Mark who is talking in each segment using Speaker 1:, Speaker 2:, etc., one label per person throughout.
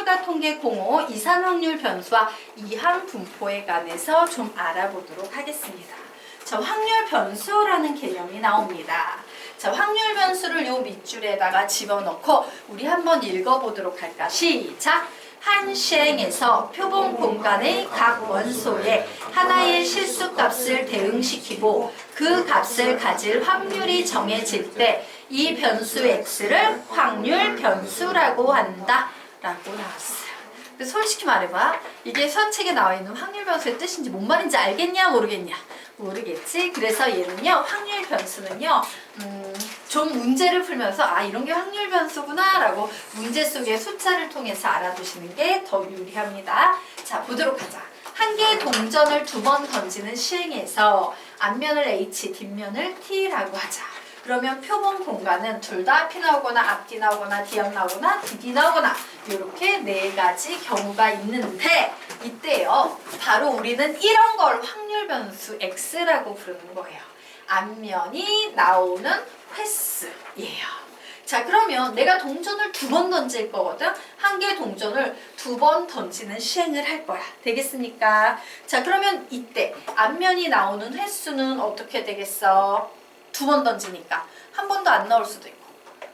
Speaker 1: 추가 통계 05 이산 확률 변수와 이항 분포에 관해서 좀 알아보도록 하겠습니다. 자, 확률 변수라는 개념이 나옵니다. 자, 확률 변수를 요 밑줄에다가 집어넣고 우리 한번 읽어보도록 할까? 시작! 한 시행에서 표본 공간의 각 원소에 하나의 실수값을 대응시키고 그 값을 가질 확률이 정해질 때 이 변수 x를 확률 변수라고 한다 라고 나왔어요. 근데 솔직히 말해봐. 이게 수학책에 나와 있는 확률 변수의 뜻인지 뭔 말인지 알겠냐 모르겠냐? 모르겠지? 그래서 얘는요, 확률 변수는요, 좀 문제를 풀면서 아, 이런 게 확률 변수구나 라고 문제 속의 숫자를 통해서 알아두시는 게 더 유리합니다. 자, 보도록 하자. 한 개의 동전을 두 번 던지는 시행에서 앞면을 h, 뒷면을 t라고 하자. 그러면 표본 공간은 둘 다 앞이 나오거나 앞뒤 나오거나 뒤앞 나오거나 뒤뒤 나오거나 이렇게 네 가지 경우가 있는데 이때요, 바로 우리는 이런 걸 확률 변수 x라고 부르는 거예요. 앞면이 나오는 횟수예요. 자, 그러면 내가 동전을 두 번 던질 거거든. 한 개의 동전을 두 번 던지는 시행을 할 거야. 되겠습니까? 자, 그러면 이때 앞면이 나오는 횟수는 어떻게 되겠어? 두 번 던지니까 한 번도 안 나올 수도 있고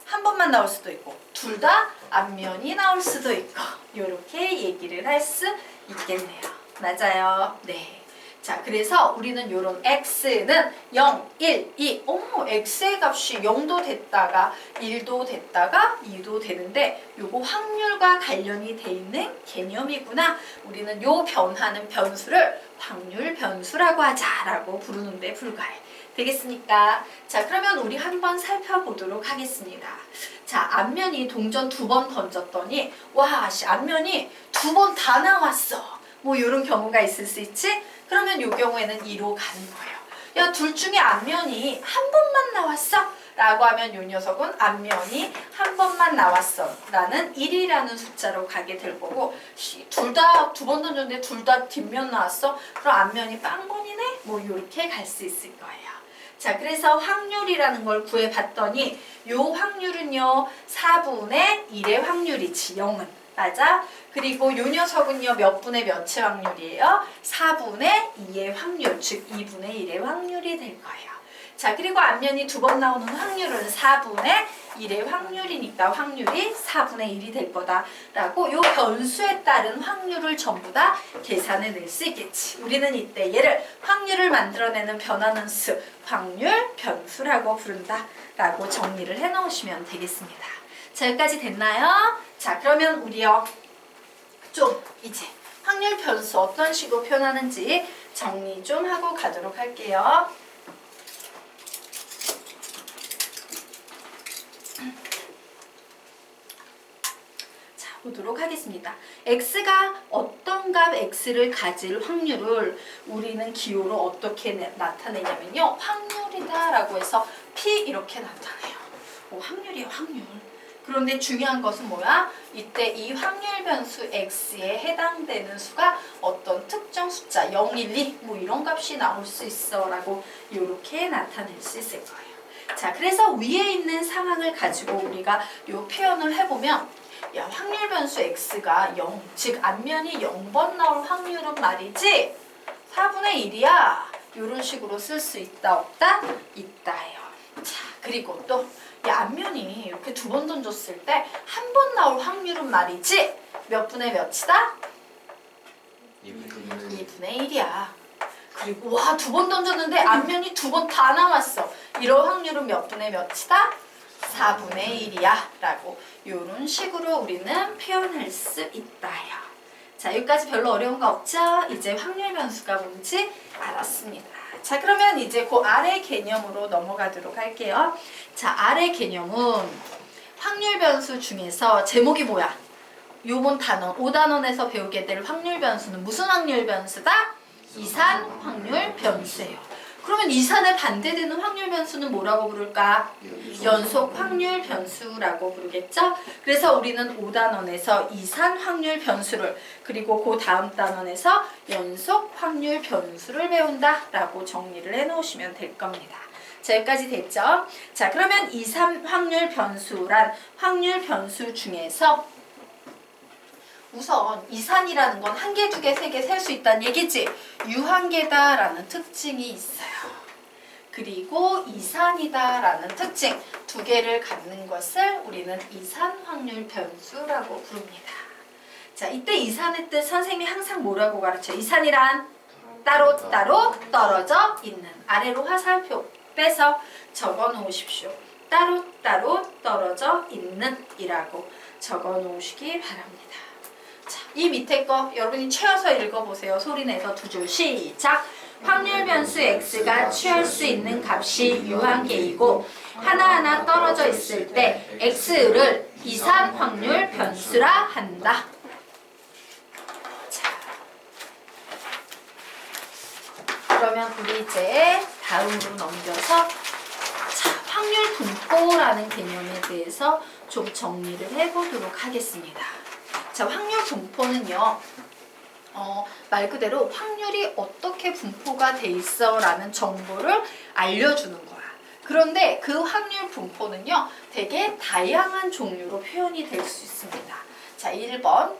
Speaker 1: 한 번만 나올 수도 있고 둘 다 앞면이 나올 수도 있고 이렇게 얘기를 할 수 있겠네요. 맞아요. 네. 자, 그래서 우리는 요런 x는 0, 1, 2 x의 값이 0도 됐다가 1도 됐다가 2도 되는데 요거 확률과 관련이 돼 있는 개념이구나. 우리는 요 변하는 변수를 확률 변수라고 하자라고 부르는데 불과해. 되겠습니까? 자, 그러면 우리 한번 살펴보도록 하겠습니다. 자, 앞면이 동전 두 번 던졌더니 와, 앞면이 두 번 다 나왔어. 뭐 이런 경우가 있을 수 있지? 그러면 이 경우에는 2로 가는 거예요. 야, 둘 중에 앞면이 한 번만 나왔어? 라고 하면 이 녀석은 앞면이 한 번만 나왔어 라는 1이라는 숫자로 가게 될 거고, 둘 다 두 번 던졌는데 둘 다 뒷면 나왔어? 그럼 앞면이 빵bon이네? 뭐 이렇게 갈 수 있을 거예요. 자, 그래서 확률이라는 걸 구해봤더니 요 확률은요 4분의 1의 확률이지. 0은 맞아? 그리고 요 녀석은요 몇 분의 몇의 확률이에요? 4분의 2의 확률, 즉 2분의 1의 확률이 될 거예요. 자, 그리고 앞면이 두 번 나오는 확률은 4분의 1의 확률이니까 확률이 4분의 1이 될 거다 라고 요 변수에 따른 확률을 전부 다 계산해 낼 수 있겠지. 우리는 이때 얘를 확률을 만들어내는 변하는 수, 확률 변수라고 부른다 라고 정리를 해 놓으시면 되겠습니다. 자, 여기까지 됐나요? 자, 그러면 우리요 좀 이제 확률 변수 어떤 식으로 표현하는지 정리 좀 하고 가도록 할게요. 자, 보도록 하겠습니다. x가 어떤 값 x를 가질 확률을 우리는 기호로 어떻게 나타내냐면요, 확률이다 라고 해서 p 이렇게 나타내요. 확률이에요, 확률. 그런데 중요한 것은 뭐야? 이때 이 확률 변수 x에 해당되는 수가 어떤 특정 숫자 0, 1, 2 뭐 이런 값이 나올 수 있어 라고 이렇게 나타낼 수 있을 거예요. 자, 그래서 위에 있는 상황을 가지고 우리가 이 표현을 해보면, 야, 확률 변수 x가 0, 즉 앞면이 0번 나올 확률은 말이지 4분의 1이야. 이런 식으로 쓸 수 있다 없다? 있다예요. 자, 그리고 또 앞면이 이렇게 두 번 던졌을 때 한 번 나올 확률은 말이지 몇 분의 몇이다? 2분의 1이야. 그리고 와, 두 번 던졌는데 앞면이 두 번 다 나왔어. 이런 확률은 몇 분의 몇이다? 4분의 1이야 라고 이런 식으로 우리는 표현할 수 있다요. 자, 여기까지 별로 어려운 거 없죠? 이제 확률 변수가 뭔지 알았습니다. 자, 그러면 이제 그 아래 개념으로 넘어가도록 할게요. 자, 아래 개념은 확률 변수 중에서 제목이 뭐야? 요번 단원, 5단원에서 배우게 될 확률 변수는 무슨 확률 변수다? 이산 확률 변수예요. 그러면 이산에 반대되는 확률 변수는 뭐라고 부를까? 연속 확률 변수라고 부르겠죠? 그래서 우리는 5단원에서 이산 확률 변수를, 그리고 그 다음 단원에서 연속 확률 변수를 배운다 라고 정리를 해 놓으시면 될 겁니다. 자, 여기까지 됐죠? 자, 그러면 이산 확률 변수란 확률 변수 중에서 우선 이산이라는 건 한 개, 두 개, 세 개 셀 수 있다는 얘기지. 유한계다라는 특징이 있어요. 그리고 이산이다라는 특징 두 개를 갖는 것을 우리는 이산 확률 변수라고 부릅니다. 자, 이때 이산의 뜻 선생님이 항상 뭐라고 가르쳐요? 이산이란 따로따로 떨어져 있는. 아래로 화살표 빼서 적어 놓으십시오. 따로따로 떨어져 있는 이라고 적어 놓으시기 바랍니다. 자, 이 밑에 거 여러분이 채워서 읽어보세요. 소리 내서 두 줄 시작. 확률 변수 x가 취할 수 있는 값이 유한계이고 하나하나 떨어져 있을 때 x를 이산 확률 변수라 한다. 자, 그러면 우리 이제 다음으로 넘겨서 확률 분포라는 개념에 대해서 좀 정리를 해보도록 하겠습니다. 자, 확률 분포는요. 말 그대로 확률이 어떻게 분포가 돼 있어 라는 정보를 알려주는 거야. 그런데 그 확률 분포는요. 되게 다양한 종류로 표현이 될 수 있습니다. 자, 1번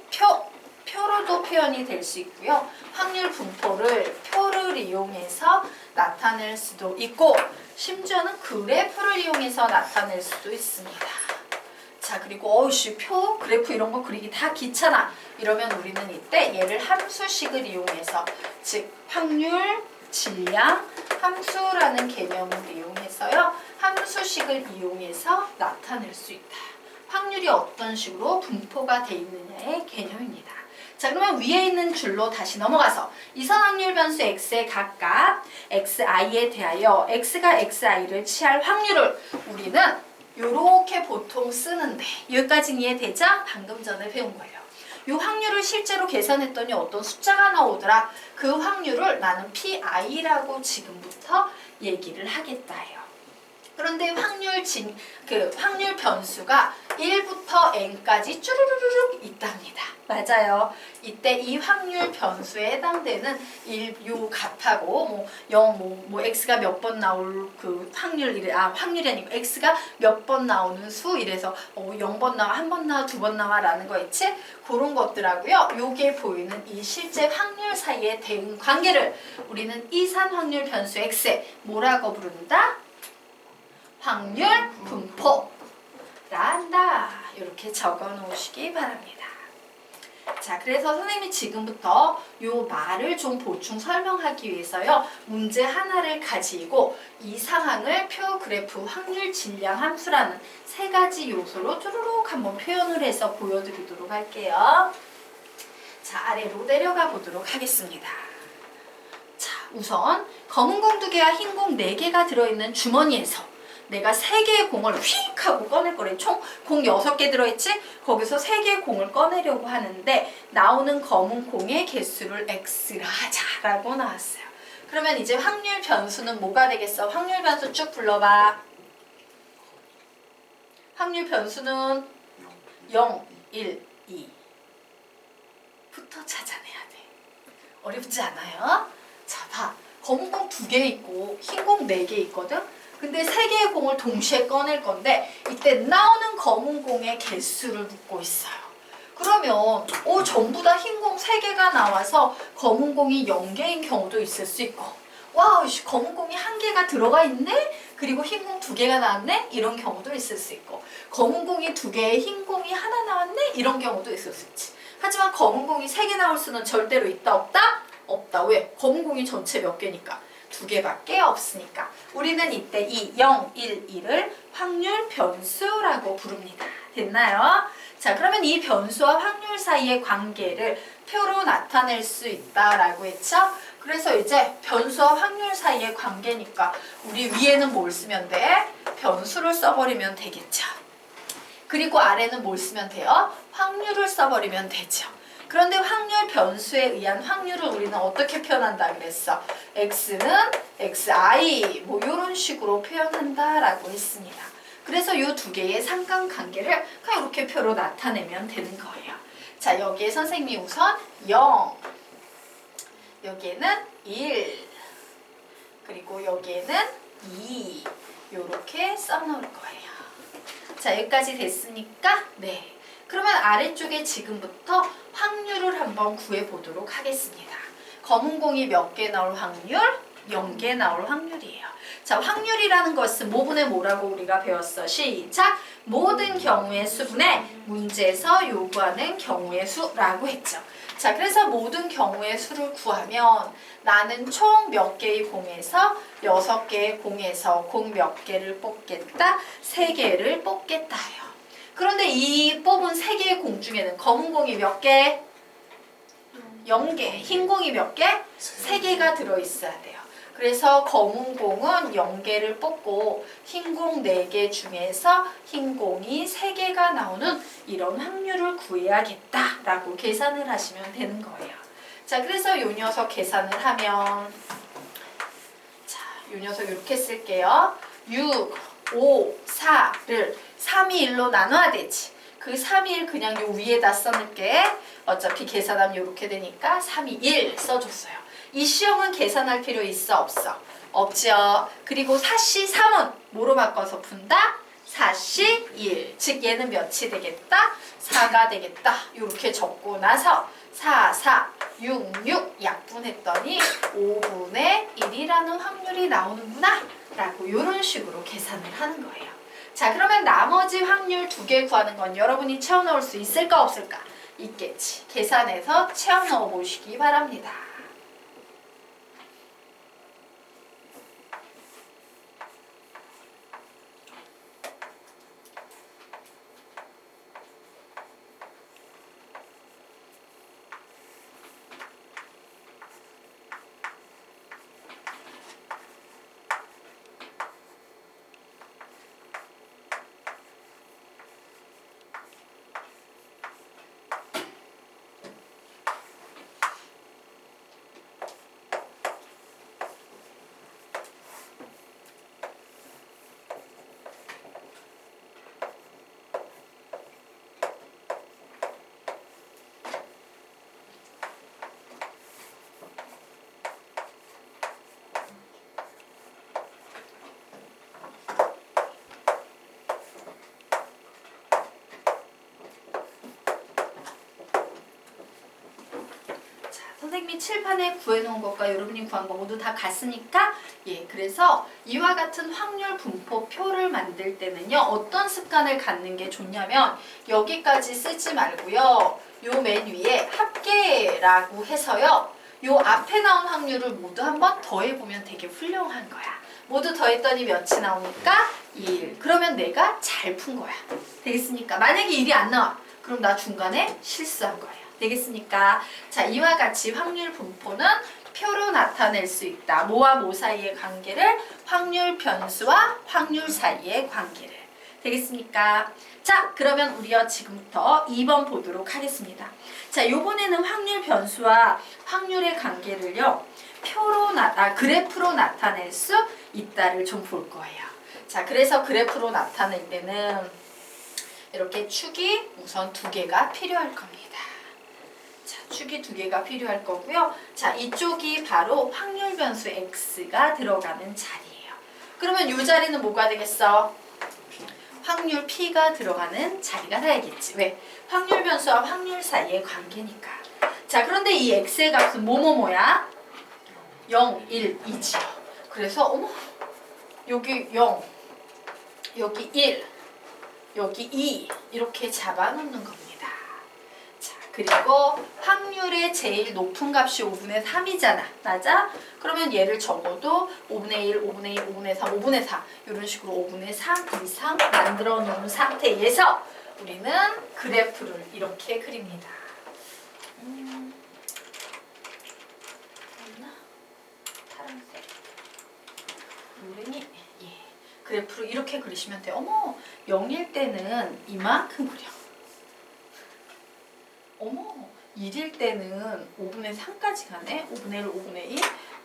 Speaker 1: 표로도 표현이 될 수 있고요. 확률 분포를 표를 이용해서 나타낼 수도 있고 심지어는 그래프를 이용해서 나타낼 수도 있습니다. 자, 그리고 표, 그래프 이런 거 그리기 다 귀찮아. 이러면 우리는 이때 얘를 함수식을 이용해서 즉 확률, 질량, 함수라는 개념을 이용해서요. 함수식을 이용해서 나타낼 수 있다. 확률이 어떤 식으로 분포가 돼 있느냐의 개념입니다. 자, 그러면 위에 있는 줄로 다시 넘어가서 이선 확률 변수 x의 각각 xi에 대하여 x가 xi를 취할 확률을 우리는 요렇게 보통 쓰는데 여기까지는 이해되죠? 방금 전에 배운 거예요. 요 확률을 실제로 계산했더니 어떤 숫자가 나오더라. 그 확률을 나는 PI라고 지금부터 얘기를 하겠다요. 그런데 확률 변수가 1부터 n까지 쭈루루룩 있답니다. 맞아요. 이때 이 확률 변수에 해당되는 요 값하고 x가 몇 번 나올 그 확률이 아니고 x가 몇 번 나오는 수 이래서 0번 나와, 1번 나와, 2번 나와 라는 거 있지? 그런 것들하고요. 요게 보이는 이 실제 확률 사이의 대응 관계를 우리는 이산 확률 변수 x에 뭐라고 부른다? 확률 분포라 한다. 이렇게 적어 놓으시기 바랍니다. 자, 그래서 선생님이 지금부터 요 말을 좀 보충 설명하기 위해서요. 문제 하나를 가지고 이 상황을 표, 그래프, 확률, 질량, 함수라는 세 가지 요소로 쭈루룩 한번 표현을 해서 보여드리도록 할게요. 자, 아래로 내려가 보도록 하겠습니다. 자, 우선 검은 공 2개와 흰 공 4개가 들어있는 주머니에서 내가 3개의 공을 휙 하고 꺼낼 거래. 총 공 6개 들어있지? 거기서 3개의 공을 꺼내려고 하는데 나오는 검은 공의 개수를 x라 하자라고 나왔어요. 그러면 이제 확률 변수는 뭐가 되겠어? 확률 변수 쭉 불러봐. 확률 변수는 0, 1, 2 부터 찾아내야 돼. 어렵지 않아요? 자, 봐. 검은 공 2개 있고 흰 공 4개 있거든? 근데 3개의 공을 동시에 꺼낼 건데 이때 나오는 검은 공의 개수를 묻고 있어요. 그러면 전부 다 흰 공 3개가 나와서 검은 공이 0개인 경우도 있을 수 있고 와우, 검은 공이 1개가 들어가 있네? 그리고 흰 공 2개가 나왔네? 이런 경우도 있을 수 있고 검은 공이 2개에 흰 공이 하나 나왔네? 이런 경우도 있을 수 있지. 하지만 검은 공이 3개 나올 수는 절대로 있다 없다? 없다. 왜? 검은 공이 전체 몇 개니까? 2개밖에 없으니까 우리는 이때 이 0, 1, 2를 확률 변수라고 부릅니다. 됐나요? 자, 그러면 이 변수와 확률 사이의 관계를 표로 나타낼 수 있다라고 했죠? 그래서 이제 변수와 확률 사이의 관계니까 우리 위에는 뭘 쓰면 돼? 변수를 써버리면 되겠죠. 그리고 아래는 뭘 쓰면 돼요? 확률을 써버리면 되죠. 그런데 확률 변수에 의한 확률을 우리는 어떻게 표현한다 그랬어? x는 xi 이런 식으로 표현한다라고 했습니다. 그래서 이 2개의 상관관계를 그냥 이렇게 표로 나타내면 되는 거예요. 자, 여기에 선생님이 우선 0, 여기에는 1, 그리고 여기에는 2 이렇게 써놓을 거예요. 자, 여기까지 됐으니까 네. 그러면 아래쪽에 지금부터 확률을 한번 구해보도록 하겠습니다. 검은 공이 몇 개 나올 확률? 0개 나올 확률이에요. 자, 확률이라는 것은 뭐분의 뭐라고 우리가 배웠어? 시작! 모든 경우의 수분의 문제에서 요구하는 경우의 수라고 했죠. 자, 그래서 모든 경우의 수를 구하면 나는 총 몇 개의 공에서 6개의 공에서 공 몇 개를 뽑겠다? 3개를 뽑겠다요. 그런데 이 뽑은 3개의 공 중에는 검은 공이 몇 개? 0개. 흰 공이 몇 개? 3개가 들어있어야 돼요. 그래서 검은 공은 0개를 뽑고 흰 공 4개 중에서 흰 공이 3개가 나오는 이런 확률을 구해야겠다라고 계산을 하시면 되는 거예요. 자, 그래서 요 녀석 계산을 하면 자, 요 녀석 이렇게 쓸게요. 6, 5, 4를 3이 1로 나눠야 되지. 그 3이 1 그냥 요 위에다 써놓을게. 어차피 계산하면 이렇게 되니까 3이 1 써줬어요. 이 시험은 계산할 필요 있어 없어? 없죠. 그리고 4시 3은 뭐로 바꿔서 푼다? 4시 1. 즉 얘는 몇이 되겠다? 4가 되겠다. 이렇게 적고 나서 4, 4, 6, 6 약분했더니 5분의 1이라는 확률이 나오는구나 라고 이런 식으로 계산을 하는 거예요. 자, 그러면 나머지 확률 2개 구하는 건 여러분이 채워 넣을 수 있을까 없을까? 있겠지. 계산해서 채워 넣어 보시기 바랍니다. 선생님이 칠판에 구해놓은 것과 여러분이 구한 거 모두 다 같으니까 그래서 이와 같은 확률 분포표를 만들 때는요 어떤 습관을 갖는 게 좋냐면 여기까지 쓰지 말고요 요 맨 위에 합계라고 해서요 요 앞에 나온 확률을 모두 한번 더해보면 되게 훌륭한 거야. 모두 더했더니 몇이 나오니까 1. 그러면 내가 잘 푼 거야. 되겠습니까? 만약에 1이 안 나와. 그럼 나 중간에 실수한 거예요. 되겠습니까? 자, 이와 같이 확률 분포는 표로 나타낼 수 있다. 뭐와 뭐 사이의 관계를? 확률 변수와 확률 사이의 관계를. 되겠습니까? 자, 그러면 우리요 지금부터 2번 보도록 하겠습니다. 자, 요번에는 확률 변수와 확률의 관계를요 그래프로 나타낼 수 있다를 좀 볼 거예요. 자, 그래서 그래프로 나타낼 때는 이렇게 축이 우선 2개가 필요할 겁니다. 자, 축이 2개가 필요할 거고요. 자, 이쪽이 바로 확률 변수 x가 들어가는 자리예요. 그러면 이 자리는 뭐가 되겠어? 확률 p가 들어가는 자리가 되겠지. 왜? 확률 변수와 확률 사이의 관계니까. 자, 그런데 이 x의 값은 뭐뭐뭐야? 0, 1, 2지요. 그래서 어머 여기 0, 여기 1, 여기 2 이렇게 잡아놓는 겁니다. 자, 그리고 확률의 제일 높은 값이 5분의 3이잖아. 맞아? 그러면 얘를 적어도 5분의 1, 5분의 2, 5분의 3, 5분의 4 이런 식으로 5분의 3 이상 만들어 놓은 상태에서 우리는 그래프를 이렇게 그립니다. 파란색 노랭이 그래프를 이렇게 그리시면 돼요. 어머 0일 때는 이만큼 그려. 어머 1일 때는 5분의 3까지 가네. 5분의 1, 5분의 2,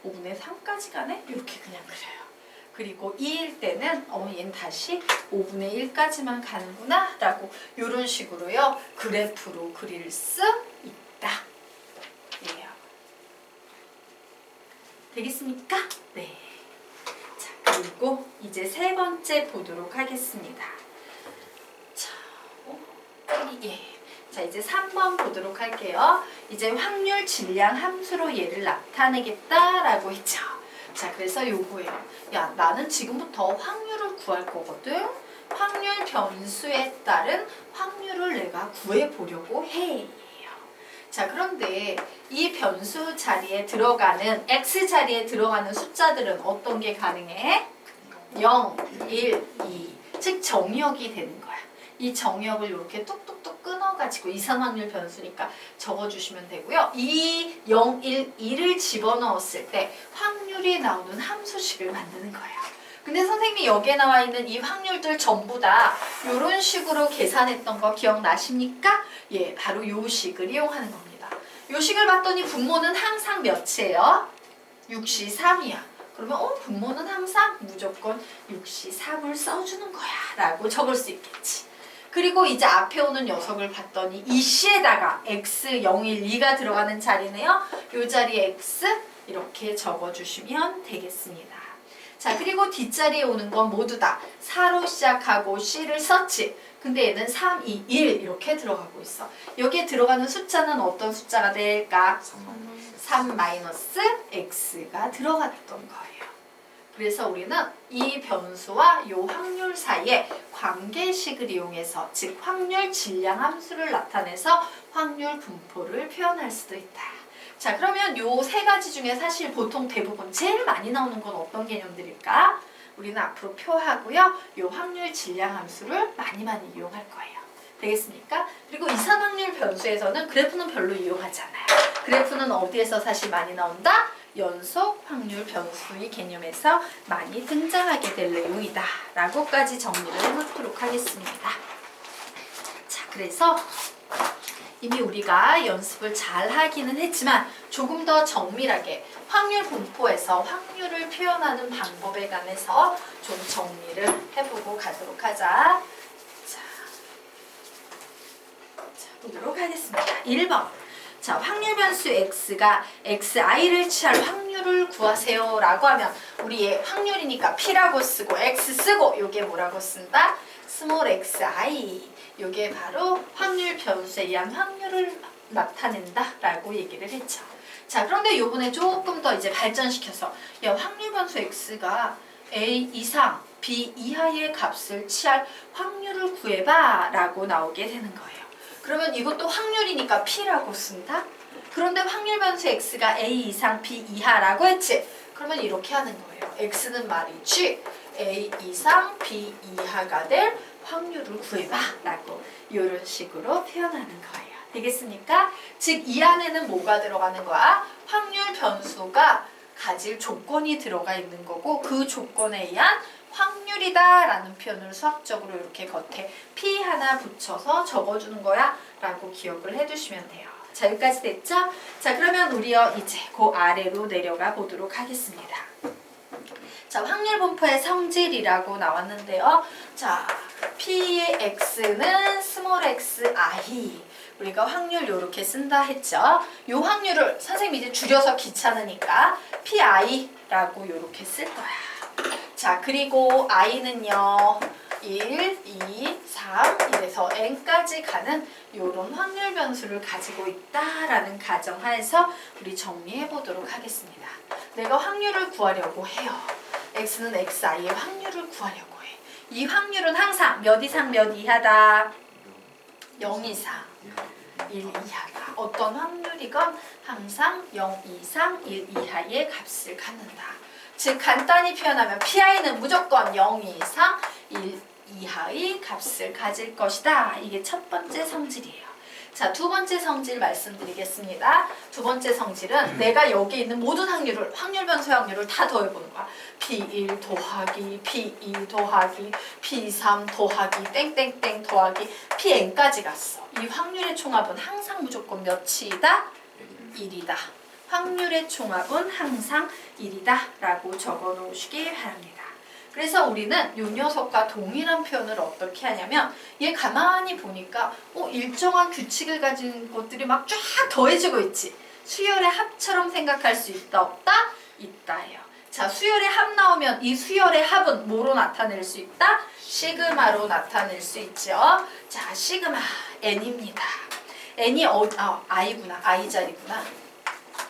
Speaker 1: 5분의 3까지 가네. 이렇게 그냥 그려요. 그리고 2일 때는 얘는 다시 5분의 1까지만 가는구나 라고 이런 식으로요 그래프로 그릴 수 있다. 예. 되겠습니까? 네. 자, 그리고 이제 3번째 보도록 하겠습니다. 자, 자, 이제 3번 보도록 할게요. 이제 확률 질량 함수로 얘를 나타내겠다라고 했죠. 자, 그래서 요거예요. 야, 나는 지금부터 확률을 구할 거거든. 확률 변수에 따른 확률을 내가 구해보려고 해. 자, 그런데 이 변수 자리에 들어가는 x 자리에 들어가는 숫자들은 어떤 게 가능해? 0, 1, 2. 즉 정역이 되는 거야. 이 정역을 이렇게 뚝뚝뚝 끊어가지고 이산 확률 변수니까 적어주시면 되고요. 이 0, 1, 2를 집어넣었을 때 확률이 나오는 함수식을 만드는 거예요. 근데 선생님이 여기에 나와 있는 이 확률들 전부 다 이런 식으로 계산했던 거 기억나십니까? 예, 바로 이 식을 이용하는 겁니다. 이 식을 봤더니 분모는 항상 몇이에요? 63이야. 그러면 분모는 항상 무조건 63을 써주는 거야 라고 적을 수 있겠지. 그리고 이제 앞에 오는 녀석을 봤더니 이 C에다가 x, 0, 1, 2가 들어가는 자리네요. 이 자리에 x 이렇게 적어주시면 되겠습니다. 자, 그리고 뒷자리에 오는 건 모두 다 4로 시작하고 C를 썼지. 근데 얘는 3, 2, 1 이렇게 들어가고 있어. 여기에 들어가는 숫자는 어떤 숫자가 될까? 3-x가 들어갔던 거예요. 그래서 우리는 이 변수와 이 확률 사이에 관계식을 이용해서 즉 확률 질량 함수를 나타내서 확률 분포를 표현할 수도 있다. 자, 그러면 요 세 가지 중에 사실 보통 대부분 제일 많이 나오는 건 어떤 개념들일까? 우리는 앞으로 표하고요. 요 확률 질량 함수를 많이 이용할 거예요. 되겠습니까? 그리고 이산 확률 변수에서는 그래프는 별로 이용하지 않아요. 그래프는 어디에서 사실 많이 나온다? 연속 확률 변수의 개념에서 많이 등장하게 될 내용이다 라고까지 정리를 해놓도록 하겠습니다. 자, 그래서 이미 우리가 연습을 잘 하기는 했지만 조금 더 정밀하게 확률 분포에서 확률을 표현하는 방법에 관해서 좀 정리를 해보고 가도록 하자. 자, 보도록 하겠습니다. 1번. 자, 확률 변수 x가 xi를 취할 확률을 구하세요 라고 하면 우리의 확률이니까 p라고 쓰고 x 쓰고 요게 뭐라고 쓴다? 스몰 xi. 요게 바로 확률 변수에 의한 확률을 나타낸다 라고 얘기를 했죠. 자, 그런데 요번에 조금 더 이제 발전시켜서 야, 확률 변수 x가 a 이상 b 이하의 값을 취할 확률을 구해봐 라고 나오게 되는 거예요. 그러면 이것도 확률이니까 p라고 쓴다? 그런데 확률 변수 x가 a 이상 b 이하라고 했지? 그러면 이렇게 하는 거예요. x는 말이지 a 이상 b 이하가 될 확률을 구해봐 라고 이런 식으로 표현하는 거예요. 되겠습니까? 즉 이 안에는 뭐가 들어가는 거야? 확률 변수가 가질 조건이 들어가 있는 거고 그 조건에 의한 확률이다 라는 표현을 수학적으로 이렇게 겉에 p 하나 붙여서 적어주는 거야 라고 기억을 해두시면 돼요. 자, 여기까지 됐죠? 자, 그러면 우리요 이제 그 아래로 내려가 보도록 하겠습니다. 자, 확률 분포의 성질이라고 나왔는데요. 자, P의 X는 스몰 xi. 우리가 확률 이렇게 쓴다 했죠. 이 확률을 선생님이 이제 줄여서 귀찮으니까 PI라고 이렇게 쓸 거야. 자, 그리고 i는요. 1, 2, 3 이래서 n까지 가는 이런 확률 변수를 가지고 있다라는 가정하에서 우리 정리해 보도록 하겠습니다. 내가 확률을 구하려고 해요. x는 xi의 확률을 구하려고 해. 이 확률은 항상 몇 이상 몇 이하다? 0 이상 1 이하다. 어떤 확률이건 항상 0 이상 1 이하의 값을 갖는다. 즉 간단히 표현하면 PI는 무조건 0 이상 1 이하의 값을 가질 것이다. 이게 첫 번째 성질이에요. 자, 두 번째 성질 말씀드리겠습니다. 두 번째 성질은 내가 여기 있는 모든 확률을 확률 변수의 확률을 다 더해보는 거야. P1 더하기 P2 더하기 P3 더하기 땡땡땡 더하기 Pn까지 갔어. 이 확률의 총합은 항상 무조건 몇이다? 1이다. 확률의 총합은 항상 1이다 라고 적어 놓으시기 바랍니다. 그래서 우리는 이 녀석과 동일한 표현을 어떻게 하냐면 얘 가만히 보니까 일정한 규칙을 가진 것들이 막 쫙 더해지고 있지. 수열의 합처럼 생각할 수 있다 없다? 있다예요. 자, 수열의 합 나오면 이 수열의 합은 뭐로 나타낼 수 있다? 시그마로 나타낼 수 있죠. 자, 시그마 n입니다. n이 i구나. i 자리구나.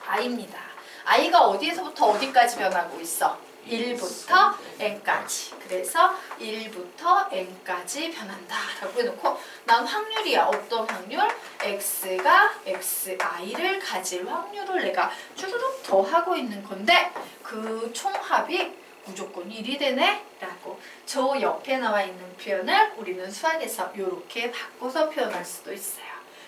Speaker 1: i입니다. i가 어디에서부터 어디까지 변하고 있어? 1부터 n까지. 그래서 1부터 n까지 변한다 라고 해놓고 난 확률이야. 어떤 확률? x가 xi를 가질 확률을 내가 쭈르륵 더하고 있는 건데 그 총합이 무조건 1이 되네? 라고 저 옆에 나와 있는 표현을 우리는 수학에서 이렇게 바꿔서 표현할 수도 있어요.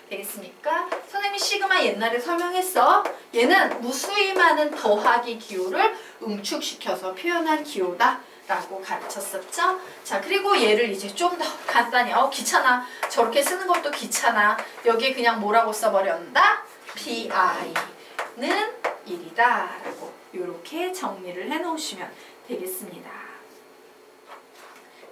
Speaker 1: 되겠습니까? 선생님이 시그마 옛날에 설명했어. 얘는 무수히 많은 더하기 기호를 응축시켜서 표현한 기호다 라고 가르쳤었죠. 자, 그리고 얘를 이제 좀 더 간단히 귀찮아. 저렇게 쓰는 것도 귀찮아. 여기에 그냥 뭐라고 써버렸다? PI는 1이다 라고 이렇게 정리를 해놓으시면 되겠습니다.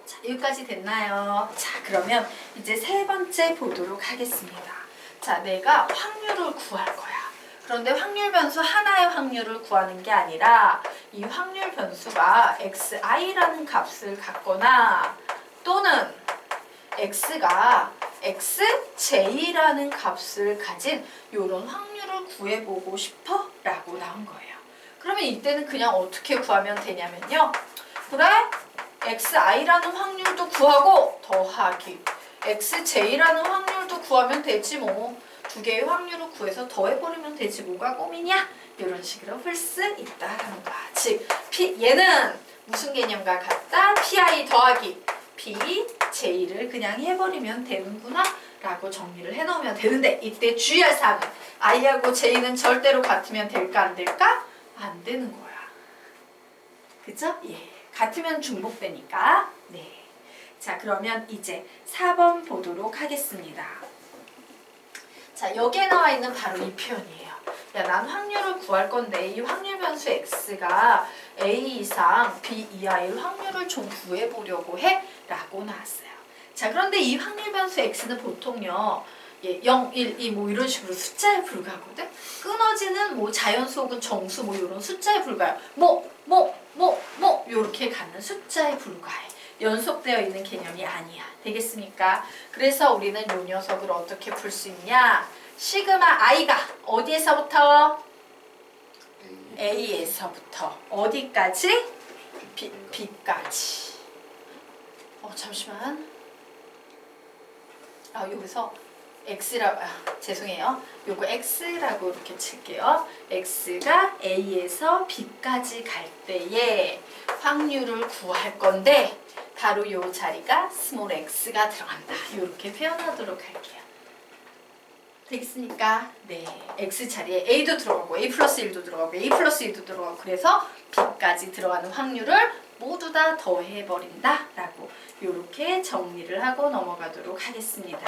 Speaker 1: 자, 여기까지 됐나요? 자, 그러면 이제 세 번째 보도록 하겠습니다. 자, 내가 확률을 구할 거야. 그런데 확률 변수 하나의 확률을 구하는 게 아니라 이 확률 변수가 xi라는 값을 갖거나 또는 x가 xj라는 값을 가진 이런 확률을 구해보고 싶어? 라고 나온 거예요. 그러면 이때는 그냥 어떻게 구하면 되냐면요. 그래? xi라는 확률도 구하고 더하기 xj라는 확률도 구하면 되지 뭐. 두 개의 확률을 구해서 더해버리면 되지 뭐가 고민이야? 이런 식으로 풀 수 있다라는 거야. 즉, 얘는 무슨 개념과 같다? pi 더하기 pj를 그냥 해버리면 되는구나 라고 정리를 해놓으면 되는데 이때 주의할 사항은 i하고 j는 절대로 같으면 될까 안 될까? 안 되는 거야. 그죠? 예. 같으면 중복되니까. 네. 자, 그러면 이제 4번 보도록 하겠습니다. 자, 여기에 나와 있는 바로 이 표현이에요. 야, 난 확률을 구할 건데 이 확률 변수 x가 a 이상 b 이하일 확률을 좀 구해보려고 해 라고 나왔어요. 자, 그런데 이 확률 변수 x는 보통요 0, 1, 2 뭐 이런 식으로 숫자에 불과하거든. 끊어지는 뭐 자연수 혹은 정수 뭐 이런 숫자에 불과해요. 이렇게 가는 숫자에 불과해. 연속되어 있는 개념이 아니야. 되겠습니까? 그래서 우리는 이 녀석을 어떻게 풀 수 있냐? 시그마 i가 어디에서부터? A에서부터 어디까지? B까지. 잠시만. 여기서 죄송해요. 요거 X라고 이렇게 칠게요. X가 A에서 B까지 갈 때에 확률을 구할 건데 바로 요 자리가 스몰 x가 들어간다. 이렇게 표현하도록 할게요. 되겠습니까? 네. x 자리에 a도 들어가고 a 플러스 1도 들어가고 a 플러스 2도 들어가고 그래서 b까지 들어가는 확률을 모두 다 더해버린다. 라고 이렇게 정리를 하고 넘어가도록 하겠습니다.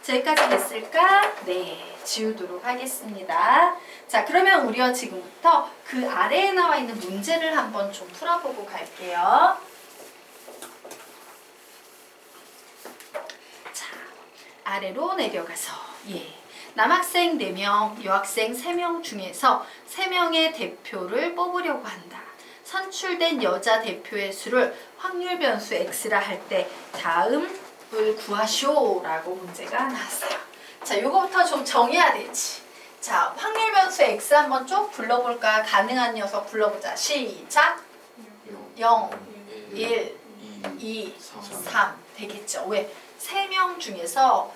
Speaker 1: 여기까지 됐을까? 네. 지우도록 하겠습니다. 자, 그러면 우리가 지금부터 그 아래에 나와 있는 문제를 한번 좀 풀어보고 갈게요. 아래로 내려가서 남학생 4명, 여학생 3명 중에서 3명의 대표를 뽑으려고 한다. 선출된 여자 대표의 수를 확률 변수 x라 할 때 다음을 구하시오 라고 문제가 나왔어요. 자, 요거부터 좀 정해야 되지. 자, 확률 변수 x 한번 쭉 불러볼까? 가능한 녀석 불러보자. 시작! 0, 1, 2, 3 되겠죠. 왜? 3명 중에서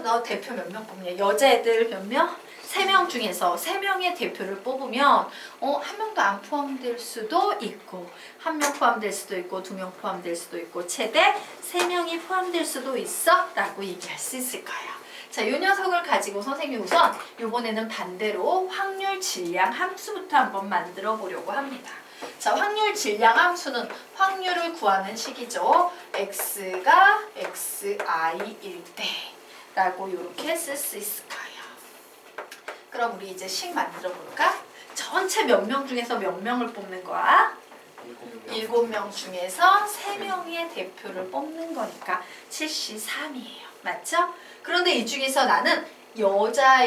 Speaker 1: 너 대표 몇 명 뽑냐? 여자애들 몇 명? 3명 중에서 3명의 대표를 뽑으면 한 명도 안 포함될 수도 있고 한 명 포함될 수도 있고 2명 포함될 수도 있고 최대 3명이 포함될 수도 있어 라고 얘기할 수 있을 거예요. 자, 이 녀석을 가지고 선생님이 우선 이번에는 반대로 확률 질량 함수부터 한번 만들어 보려고 합니다. 자, 확률 질량 함수는 확률을 구하는 식이죠. x가 xi일 때 라고 이렇게 쓸 수 있을 거예요. 그럼 우리 이제 식 만들어 볼까? 전체 몇 명 중에서 몇 명을 뽑는 거야? 7명 중에서 3명의 대표를 뽑는 거니까 73이에요. 맞죠? 그런데 이 중에서 나는 여자가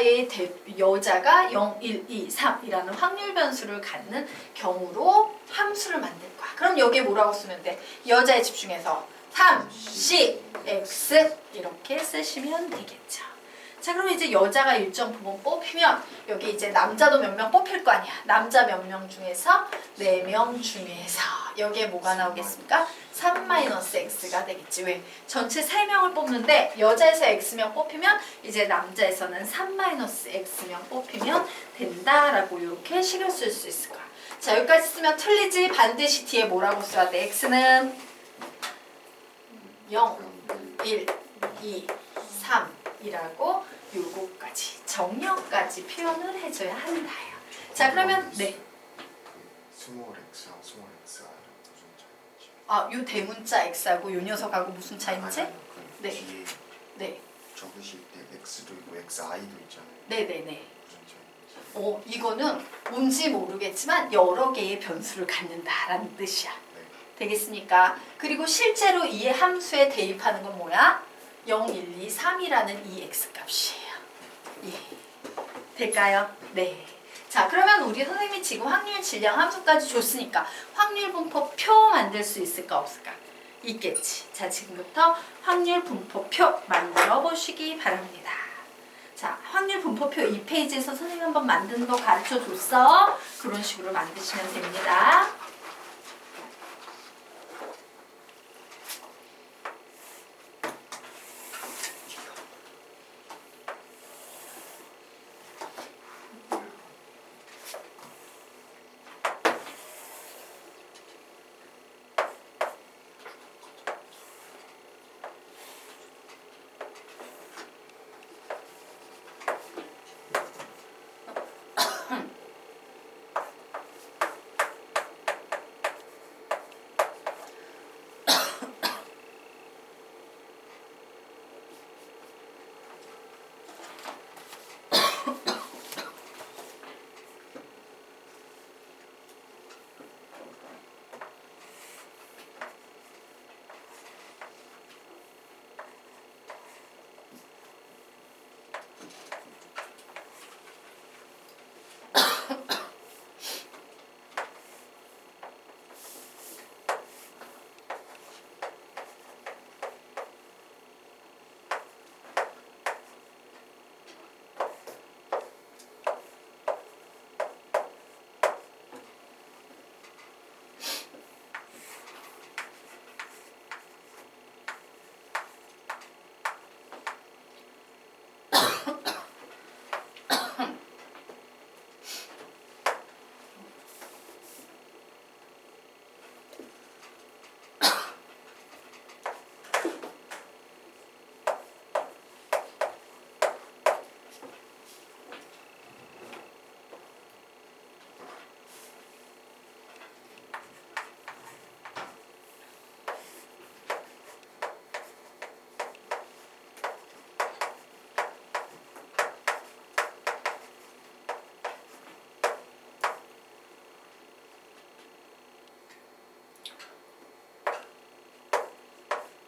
Speaker 1: 0, 1, 2, 3이라는 확률 변수를 갖는 경우로 함수를 만들 거야. 그럼 여기에 뭐라고 쓰면 돼? 여자에 집중해서 3, C, X 이렇게 쓰시면 되겠죠. 자, 그럼 이제 여자가 일정 부분 뽑히면 여기 이제 남자도 몇 명 뽑힐 거 아니야. 남자 몇 명 중에서 4명 중에서 여기에 뭐가 나오겠습니까? 3-x가 되겠지. 왜? 전체 3명을 뽑는데 여자에서 x명 뽑히면 이제 남자에서는 3-x명 뽑히면 된다라고 이렇게 식을 쓸 수 있을 거야. 자, 여기까지 쓰면 틀리지. 반드시 뒤에 뭐라고 써야 돼? x는 0, 1, 2, 3이라고 요거까지 정렬까지 표현을 해줘야 한다요. 자, 그러면 네.
Speaker 2: 스몰 x하고 스몰 x가 무슨 차이인지.
Speaker 1: 아, 요 대문자 x하고 요 녀석하고 무슨 차이인지?
Speaker 2: 그
Speaker 1: 네.
Speaker 2: 뒤에
Speaker 1: 네.
Speaker 2: 적으실 때 x도 있고 xi도 있잖아요.
Speaker 1: 네네네.
Speaker 2: 무슨 차이인지.
Speaker 1: 이거는 뭔지 모르겠지만 여러 개의 변수를 갖는다라는 뜻이야.
Speaker 2: 네.
Speaker 1: 되겠습니까? 그리고 실제로 이 함수에 대입하는 건 뭐야? 0, 1, 2, 3이라는 이 x 값이에요. 예. 될까요? 네. 자, 그러면 우리 선생님이 지금 확률 질량 함수까지 줬으니까 확률 분포표 만들 수 있을까 없을까? 있겠지. 자, 지금부터 확률 분포표 만들어 보시기 바랍니다. 자, 확률 분포표 2페이지에서 선생님 한번 만드는 거 가르쳐 줬어. 그런 식으로 만드시면 됩니다.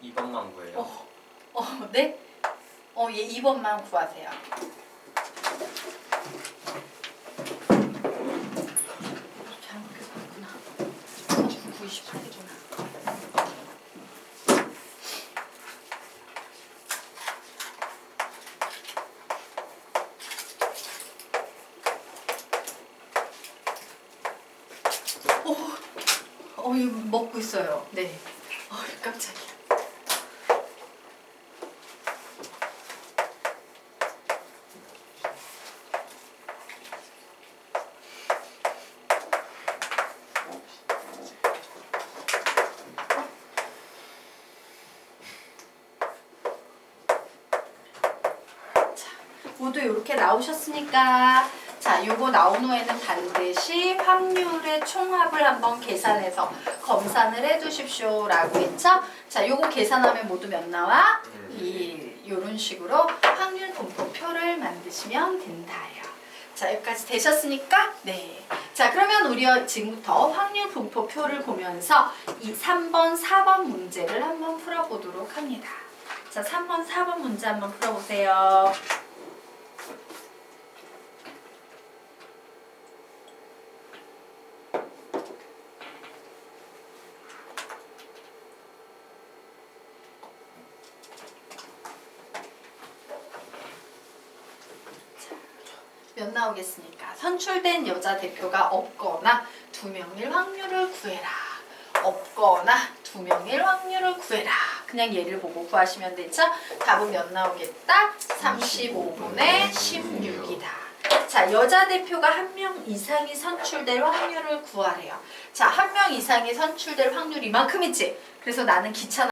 Speaker 3: 이번만 구해요.
Speaker 1: 네? 예, 2번만 구하세요. 잘못해서 봤구나. 98이구나. 이거 먹고 있어요. 네. 깜짝이야. 모두 이렇게 나오셨으니까 자, 요거 나온 후에는 반드시 확률의 총합을 한번 계산해서 검산을 해두십시오 라고 했죠? 자, 요거 계산하면 모두 몇 나와? 1. 요런 식으로 확률 분포표를 만드시면 된다요. 자, 여기까지 되셨으니까 네. 자, 그러면 우리 지금부터 확률 분포표를 보면서 이 3번, 4번 문제를 한번 풀어보도록 합니다. 자, 3번, 4번 문제 한번 풀어보세요. 몇 나오겠습니까? 선출된 여자 대표가 없거나 2명일 확률을 구해라. 없거나 2명일 확률을 구해라. 그냥 예를 보고 구하시면 되죠? 답은 몇 나오겠다? 35분의 16이다. 자, 여자 대표가 1명 이상이 선출될 확률을 구하래요. 자, 1명 이상이 선출될 확률 이만큼이지? 그래서 나는 기차